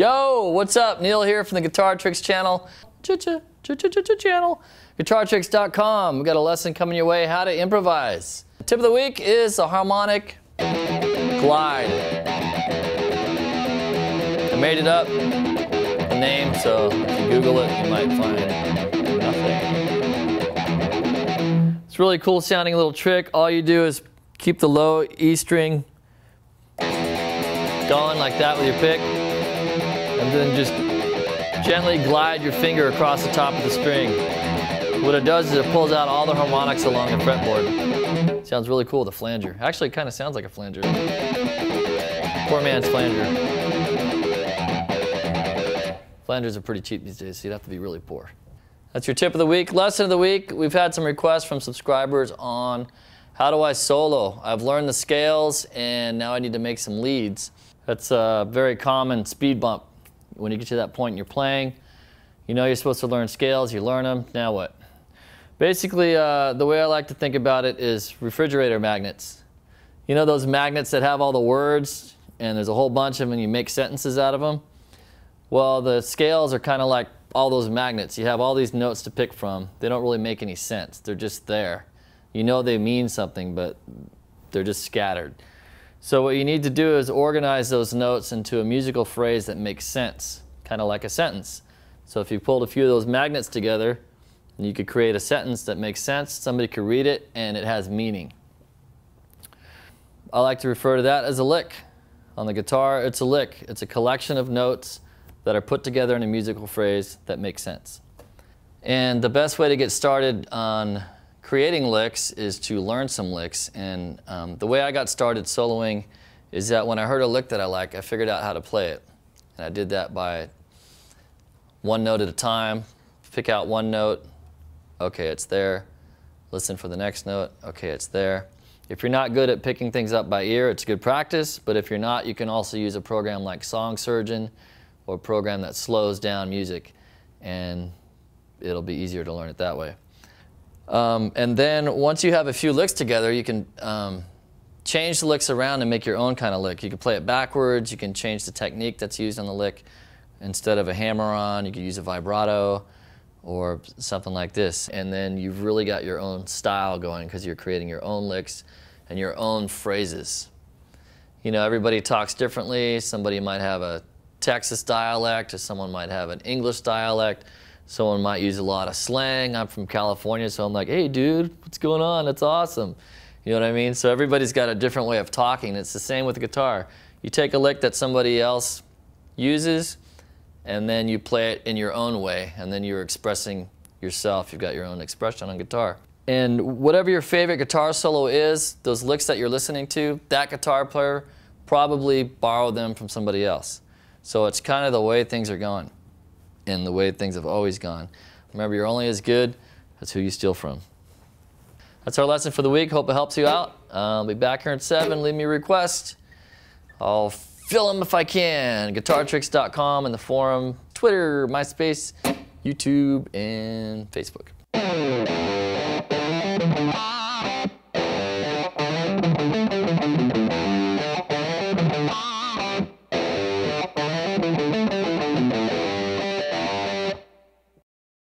Yo, what's up? Neal here from the Guitar Tricks channel. GuitarTricks.com. We got a lesson coming your way, how to improvise. The tip of the week is a harmonic glide. I made it up, the name, so if you Google it, you might find nothing. It's a really cool sounding little trick. All you do is keep the low E string going like that with your pick, and then just gently glide your finger across the top of the string. What it does is it pulls out all the harmonics along the fretboard. Sounds really cool, the flanger. Actually, it kind of sounds like a flanger. Poor man's flanger. Flangers are pretty cheap these days, so you'd have to be really poor. That's your tip of the week. Lesson of the week, we've had some requests from subscribers on how do I solo. I've learned the scales, and now I need to make some leads. That's a very common speed bump. When you get to that point in your playing, you know you're supposed to learn scales, you learn them, now what? Basically, the way I like to think about it is refrigerator magnets. You know those magnets that have all the words, and there's a whole bunch of them, and you make sentences out of them? Well, the scales are kind of like all those magnets. You have all these notes to pick from. They don't really make any sense. They're just there. You know they mean something, but they're just scattered. So what you need to do is organize those notes into a musical phrase that makes sense, kind of like a sentence. So if you pulled a few of those magnets together, you could create a sentence that makes sense, somebody could read it, and it has meaning. I like to refer to that as a lick. On the guitar, it's a lick. It's a collection of notes that are put together in a musical phrase that makes sense. And the best way to get started on creating licks is to learn some licks, and the way I got started soloing is that when I heard a lick that I like, I figured out how to play it. And I did that by one note at a time, pick out one note, okay, it's there, listen for the next note, okay, it's there. If you're not good at picking things up by ear, it's good practice, but if you're not, you can also use a program like Song Surgeon or a program that slows down music, and it'll be easier to learn it that way. And then once you have a few licks together, you can change the licks around and make your own kind of lick. You can play it backwards, you can change the technique that's used on the lick. Instead of a hammer-on, you could use a vibrato or something like this. And then you've really got your own style going because you're creating your own licks and your own phrases. You know, everybody talks differently. Somebody might have a Texas dialect, or someone might have an English dialect. Someone might use a lot of slang. I'm from California, so I'm like, hey dude, what's going on? That's awesome. You know what I mean? So everybody's got a different way of talking. It's the same with the guitar. You take a lick that somebody else uses, and then you play it in your own way, and then you're expressing yourself. You've got your own expression on guitar. And whatever your favorite guitar solo is, those licks that you're listening to, that guitar player probably borrowed them from somebody else. So it's kind of the way things are going, and the way things have always gone. Remember, you're only as good as who you steal from. That's our lesson for the week. Hope it helps you out. I'll be back here at 7. Leave me a request. I'll fill them if I can. GuitarTricks.com and the forum, Twitter, MySpace, YouTube, and Facebook.